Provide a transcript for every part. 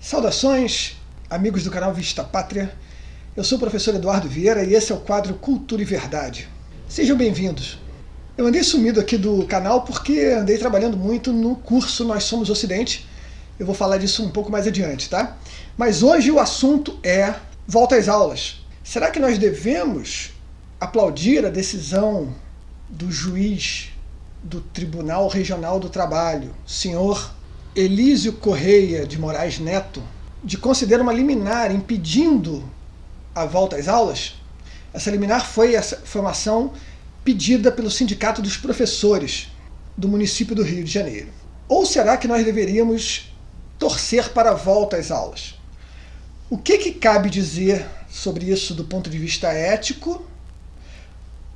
Saudações, amigos do canal Vista Pátria. Eu sou o professor Eduardo Vieira e esse é o quadro Cultura e Verdade. Sejam bem-vindos. Eu andei sumido aqui do canal porque andei trabalhando muito no curso Nós Somos Ocidente. Eu vou falar disso um pouco mais adiante, tá? Mas hoje o assunto é volta às aulas. Será que nós devemos aplaudir a decisão do juiz do Tribunal Regional do Trabalho, senhor Elísio Correia de Moraes Neto, de conceder uma liminar impedindo a volta às aulas? Essa liminar foi uma ação pedida pelo Sindicato dos Professores do município do Rio de Janeiro. Ou será que nós deveríamos torcer para a volta às aulas? O que cabe dizer sobre isso do ponto de vista ético,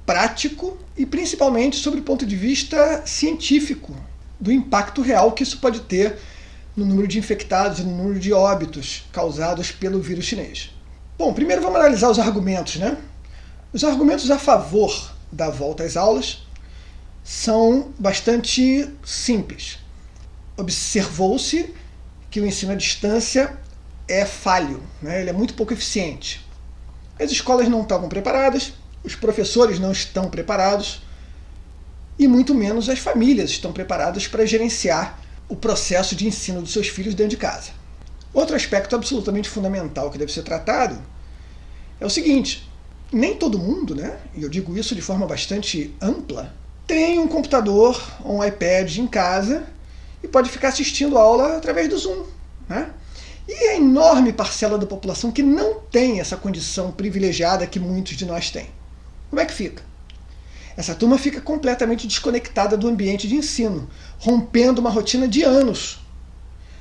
prático e principalmente sobre o ponto de vista científico, do impacto real que isso pode ter no número de infectados e no número de óbitos causados pelo vírus chinês? Bom, primeiro vamos analisar os argumentos, né? Os argumentos a favor da volta às aulas são bastante simples. Observou-se que o ensino à distância é falho, né? Ele é muito pouco eficiente. As escolas não estavam preparadas, os professores não estão preparados e muito menos as famílias estão preparadas para gerenciar o processo de ensino dos seus filhos dentro de casa. Outro aspecto absolutamente fundamental que deve ser tratado é o seguinte: nem todo mundo, né, e eu digo isso de forma bastante ampla, tem um computador ou um iPad em casa e pode ficar assistindo a aula através do Zoom, né? E a enorme parcela da população que não tem essa condição privilegiada que muitos de nós têm. Como é que fica? Essa turma fica completamente desconectada do ambiente de ensino, rompendo uma rotina de anos.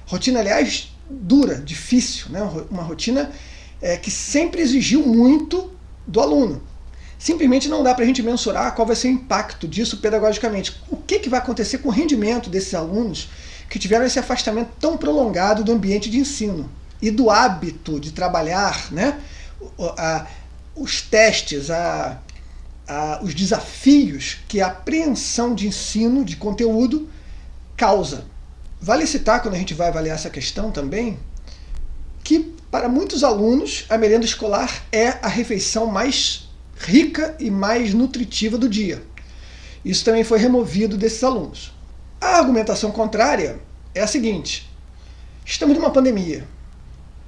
Rotina, aliás, dura, difícil, né? Uma rotina que sempre exigiu muito do aluno. Simplesmente não dá para a gente mensurar qual vai ser o impacto disso pedagogicamente. O que vai acontecer com o rendimento desses alunos que tiveram esse afastamento tão prolongado do ambiente de ensino e do hábito de trabalhar, né? Os testes, os desafios que a apreensão de ensino, de conteúdo, causa. Vale citar, quando a gente vai avaliar essa questão também, que para muitos alunos a merenda escolar é a refeição mais rica e mais nutritiva do dia. Isso também foi removido desses alunos. A argumentação contrária é a seguinte: estamos numa pandemia,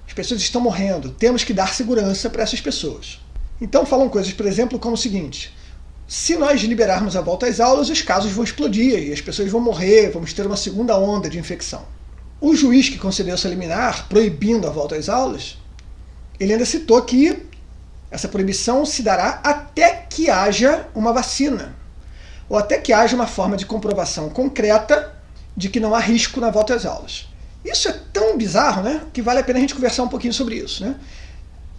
as pessoas estão morrendo, temos que dar segurança para essas pessoas. Então falam coisas, por exemplo, como o seguinte: se nós liberarmos a volta às aulas, os casos vão explodir e as pessoas vão morrer, vamos ter uma segunda onda de infecção. O juiz que concedeu essa liminar, proibindo a volta às aulas, ele ainda citou que essa proibição se dará até que haja uma vacina, ou até que haja uma forma de comprovação concreta de que não há risco na volta às aulas. Isso é tão bizarro, né, que vale a pena a gente conversar um pouquinho sobre isso, né?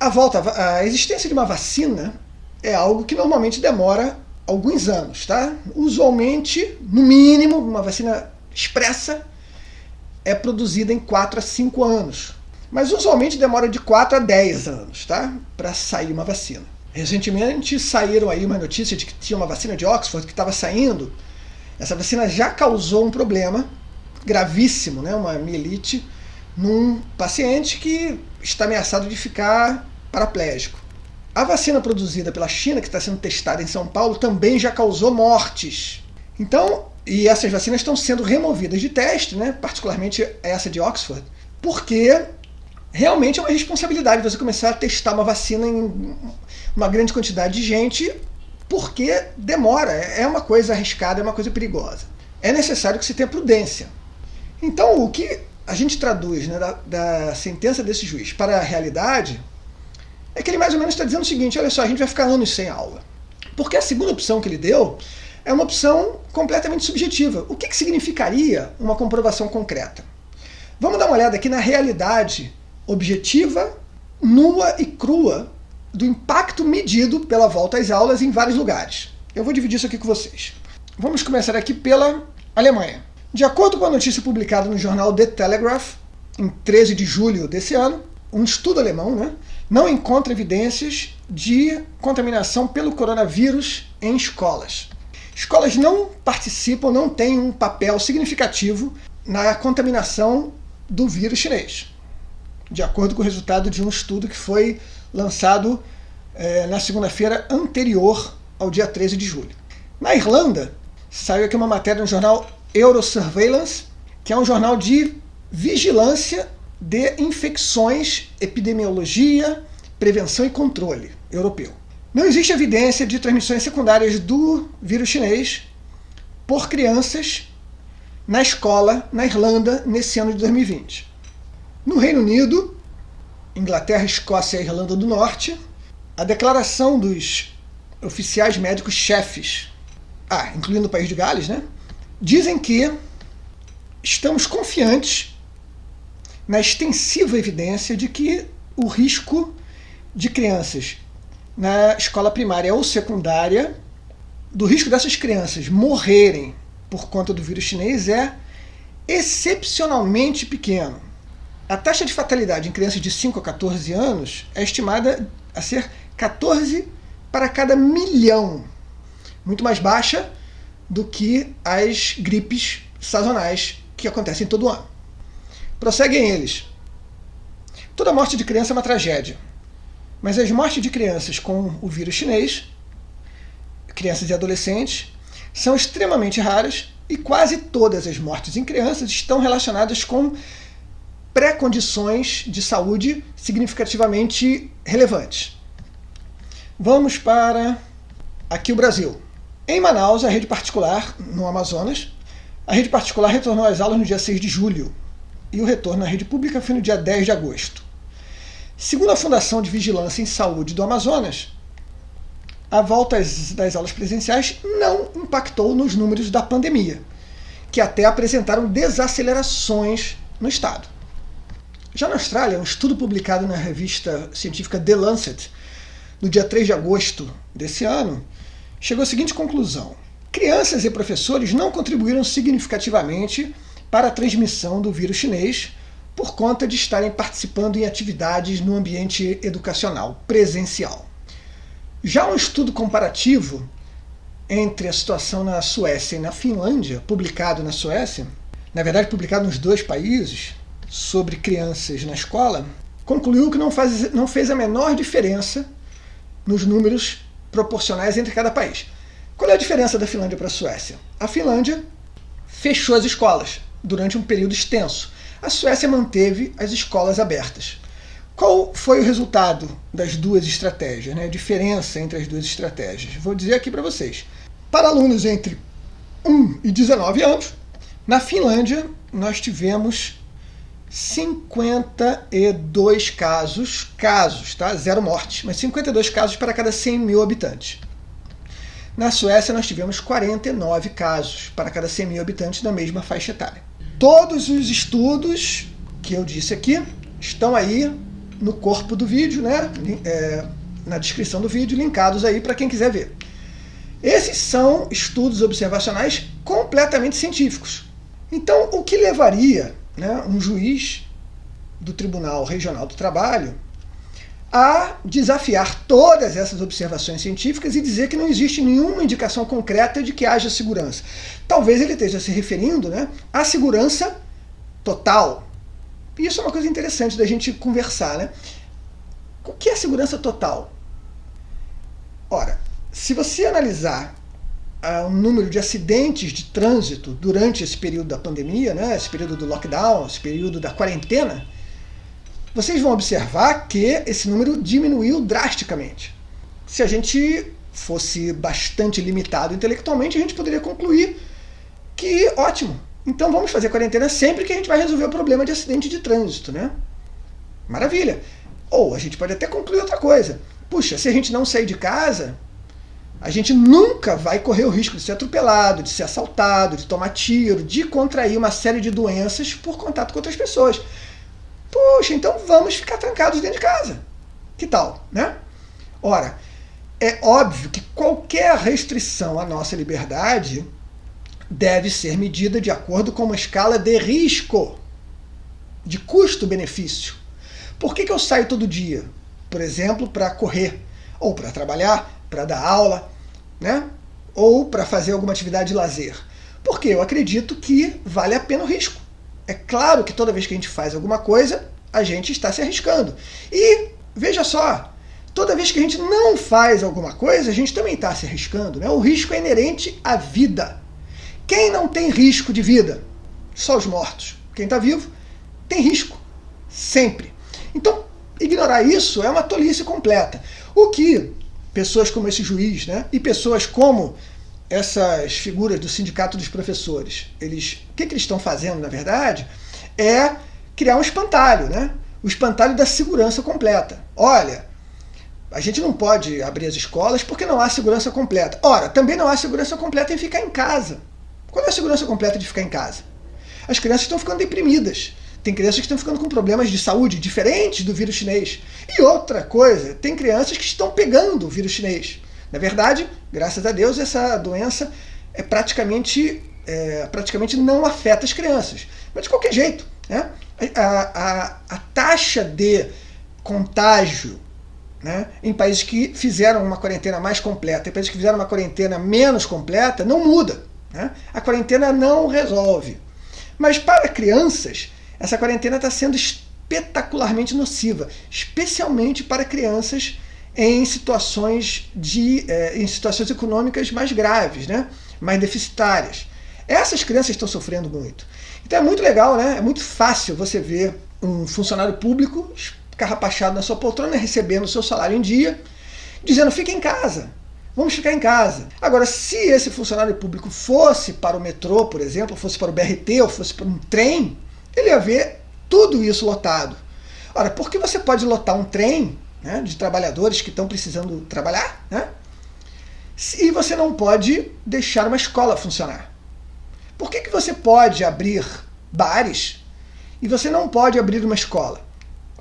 A existência de uma vacina é algo que normalmente demora alguns anos, tá? Usualmente, no mínimo, uma vacina expressa é produzida em 4 a 5 anos. Mas usualmente demora de 4 a 10 anos, tá? Para sair uma vacina. Recentemente saíram aí uma notícia de que tinha uma vacina de Oxford que estava saindo. Essa vacina já causou um problema gravíssimo, né? Uma mielite num paciente que está ameaçado de ficar paraplégico. A vacina produzida pela China, que está sendo testada em São Paulo, também já causou mortes. Então, e essas vacinas estão sendo removidas de teste, né? Particularmente essa de Oxford, porque realmente é uma responsabilidade você começar a testar uma vacina em uma grande quantidade de gente, porque demora, é uma coisa arriscada, é uma coisa perigosa. É necessário que se tenha prudência. Então, o que a gente traduz, né, da sentença desse juiz para a realidade é que ele mais ou menos está dizendo o seguinte: olha só, a gente vai ficar anos sem aula. Porque a segunda opção que ele deu é uma opção completamente subjetiva. O que significaria uma comprovação concreta? Vamos dar uma olhada aqui na realidade objetiva, nua e crua do impacto medido pela volta às aulas em vários lugares. Eu vou dividir isso aqui com vocês. Vamos começar aqui pela Alemanha. De acordo com a notícia publicada no jornal The Telegraph, em 13 de julho desse ano, um estudo alemão, né, não encontra evidências de contaminação pelo coronavírus em escolas. Escolas não participam, não têm um papel significativo na contaminação do vírus chinês. de acordo com o resultado de um estudo que foi lançado na segunda-feira anterior ao dia 13 de julho. Na Irlanda, saiu aqui uma matéria no jornal Eurosurveillance, que é um jornal de vigilância de infecções, epidemiologia, prevenção e controle europeu. Não existe evidência de transmissões secundárias do vírus chinês por crianças na escola na Irlanda nesse ano de 2020. No Reino Unido, Inglaterra, Escócia e Irlanda do Norte, a declaração dos oficiais médicos-chefes, incluindo o país de Gales, né, dizem que estamos confiantes na extensiva evidência de que o risco de crianças na escola primária ou secundária, do risco dessas crianças morrerem por conta do vírus chinês é excepcionalmente pequeno. A taxa de fatalidade em crianças de 5 a 14 anos é estimada a ser 14 para cada milhão, muito mais baixa do que as gripes sazonais que acontecem todo ano. Prosseguem eles. Toda morte de criança é uma tragédia, mas as mortes de crianças com o vírus chinês, crianças e adolescentes, são extremamente raras e quase todas as mortes em crianças estão relacionadas com pré-condições de saúde significativamente relevantes. Vamos para aqui o Brasil. Em Manaus, a rede particular, no Amazonas, a rede particular retornou às aulas no dia 6 de julho e o retorno à rede pública foi no dia 10 de agosto. Segundo a Fundação de Vigilância em Saúde do Amazonas, a volta das aulas presenciais não impactou nos números da pandemia, que até apresentaram desacelerações no estado. Já na Austrália, um estudo publicado na revista científica The Lancet, no dia 3 de agosto desse ano, chegou à seguinte conclusão: crianças e professores não contribuíram significativamente para a transmissão do vírus chinês por conta de estarem participando em atividades no ambiente educacional presencial. Já um estudo comparativo entre a situação na Suécia e na Finlândia, publicado na Suécia, na verdade publicado nos dois países, sobre crianças na escola, concluiu que não fez a menor diferença nos números proporcionais entre cada país. Qual é a diferença da Finlândia para a Suécia? A Finlândia fechou as escolas durante um período extenso. A Suécia manteve as escolas abertas. Qual foi o resultado das duas estratégias, né? A diferença entre as duas estratégias? Vou dizer aqui para vocês. Para alunos entre 1 e 19 anos, na Finlândia nós tivemos 52 casos, tá? 0 mortes, mas 52 casos para cada 100 mil habitantes. Na Suécia nós tivemos 49 casos para cada 100 mil habitantes na mesma faixa etária. Todos os estudos que eu disse aqui estão aí no corpo do vídeo, né? Na descrição do vídeo, linkados aí para quem quiser ver. Esses são estudos observacionais completamente científicos. Então, o que levaria, né, um juiz do Tribunal Regional do Trabalho a desafiar todas essas observações científicas e dizer que não existe nenhuma indicação concreta de que haja segurança? Talvez ele esteja se referindo, né, à segurança total. E isso é uma coisa interessante da gente conversar, né? O que é segurança total? Ora, se você analisar o número de acidentes de trânsito durante esse período da pandemia, né, esse período do lockdown, esse período da quarentena, vocês vão observar que esse número diminuiu drasticamente. Se a gente fosse bastante limitado intelectualmente, a gente poderia concluir que, ótimo, então vamos fazer quarentena sempre que a gente vai resolver o problema de acidente de trânsito, né? Maravilha! Ou a gente pode até concluir outra coisa. Puxa, se a gente não sair de casa, a gente nunca vai correr o risco de ser atropelado, de ser assaltado, de tomar tiro, de contrair uma série de doenças por contato com outras pessoas. Puxa, então vamos ficar trancados dentro de casa. Que tal, né? Ora, é óbvio que qualquer restrição à nossa liberdade deve ser medida de acordo com uma escala de risco, de custo-benefício. Por que eu saio todo dia? Por exemplo, para correr, ou para trabalhar, para dar aula, né? Ou para fazer alguma atividade de lazer. Porque eu acredito que vale a pena o risco. É claro que toda vez que a gente faz alguma coisa, a gente está se arriscando. E, veja só, toda vez que a gente não faz alguma coisa, a gente também está se arriscando, né? O risco é inerente à vida. Quem não tem risco de vida? Só os mortos. Quem está vivo tem risco, sempre. Então, ignorar isso é uma tolice completa. O que pessoas como esse juiz, né, e pessoas como essas figuras do Sindicato dos Professores, o que eles estão fazendo, na verdade, é criar um espantalho, né? O espantalho da segurança completa. Olha, a gente não pode abrir as escolas porque não há segurança completa. Ora, também não há segurança completa em ficar em casa. Qual é a segurança completa de ficar em casa? As crianças estão ficando deprimidas. Tem crianças que estão ficando com problemas de saúde diferentes do vírus chinês. E outra coisa, tem crianças que estão pegando o vírus chinês. Na verdade, graças a Deus, essa doença praticamente não afeta as crianças. Mas de qualquer jeito, né? A taxa de contágio, né, em países que fizeram uma quarentena mais completa e países que fizeram uma quarentena menos completa, não muda, né? A quarentena não resolve. Mas para crianças, essa quarentena está sendo espetacularmente nociva, especialmente para crianças em situações econômicas mais graves, né? Mais deficitárias. Essas crianças estão sofrendo muito. Então é muito legal, né? É muito fácil você ver um funcionário público escarrapachado na sua poltrona, recebendo o seu salário em dia, dizendo: fica em casa, vamos ficar em casa. Agora, se esse funcionário público fosse para o metrô, por exemplo, fosse para o BRT, ou fosse para um trem, ele ia ver tudo isso lotado. Ora, por que você pode lotar um trem, né, de trabalhadores que estão precisando trabalhar, né, e você não pode deixar uma escola funcionar? Por que você pode abrir bares e você não pode abrir uma escola?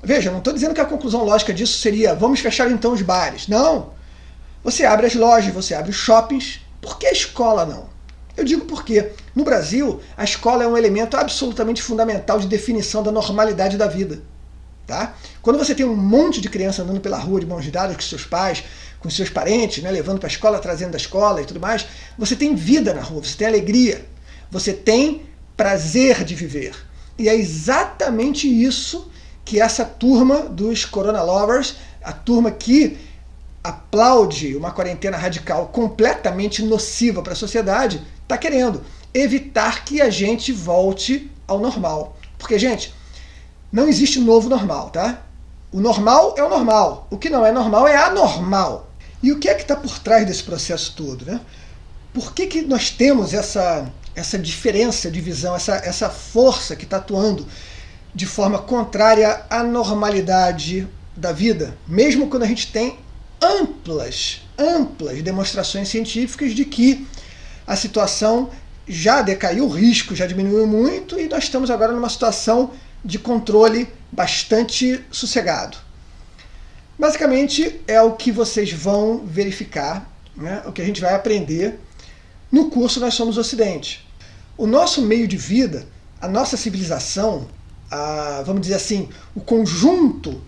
Veja, não estou dizendo que a conclusão lógica disso seria: vamos fechar então os bares. Não. Você abre as lojas, você abre os shoppings. Por que a escola não? Eu digo porque, no Brasil, a escola é um elemento absolutamente fundamental de definição da normalidade da vida. Tá? Quando você tem um monte de criança andando pela rua de mãos dadas com seus pais, com seus parentes, né, levando para a escola, trazendo da escola e tudo mais, você tem vida na rua, você tem alegria, você tem prazer de viver. E é exatamente isso que essa turma dos Corona Lovers, a turma que aplaude uma quarentena radical completamente nociva para a sociedade, está querendo evitar que a gente volte ao normal. Porque, gente, não existe novo normal, tá? O normal é o normal. O que não é normal é anormal. E o que é que está por trás desse processo todo, né? Por que nós temos essa diferença de visão, essa força que está atuando de forma contrária à normalidade da vida, mesmo quando a gente tem amplas demonstrações científicas de que a situação já decaiu, o risco já diminuiu muito e nós estamos agora numa situação de controle bastante sossegado. Basicamente é o que vocês vão verificar, né, o que a gente vai aprender no curso Nós Somos Ocidente. O nosso meio de vida, a nossa civilização, vamos dizer assim, o conjunto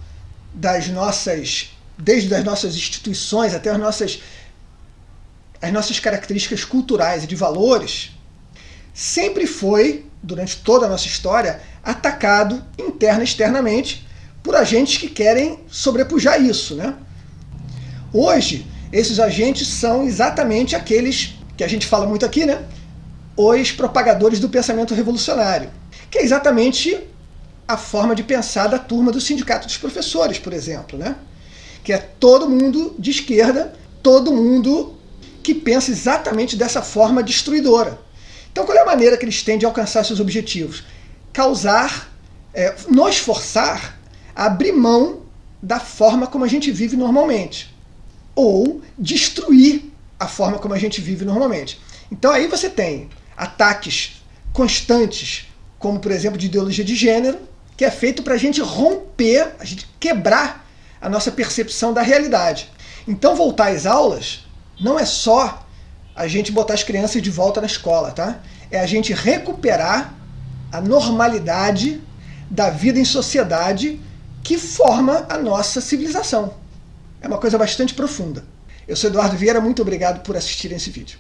das nossas, desde as nossas instituições até as nossas características culturais e de valores, sempre foi, durante toda a nossa história, atacado interna e externamente por agentes que querem sobrepujar isso, né? Hoje, esses agentes são exatamente aqueles que a gente fala muito aqui, né? Os propagadores do pensamento revolucionário, que é exatamente a forma de pensar da turma do Sindicato dos Professores, por exemplo, né? Que é todo mundo de esquerda, todo mundo que pensa exatamente dessa forma destruidora. Então, qual é a maneira que eles têm de alcançar seus objetivos? Nos forçar a abrir mão da forma como a gente vive normalmente, ou destruir a forma como a gente vive normalmente. Então aí você tem ataques constantes, como por exemplo de ideologia de gênero, que é feito para a gente romper, a gente quebrar a nossa percepção da realidade. Então voltar às aulas não é só a gente botar as crianças de volta na escola, tá? É a gente recuperar a normalidade da vida em sociedade que forma a nossa civilização. É uma coisa bastante profunda. Eu sou Eduardo Vieira, muito obrigado por assistirem esse vídeo.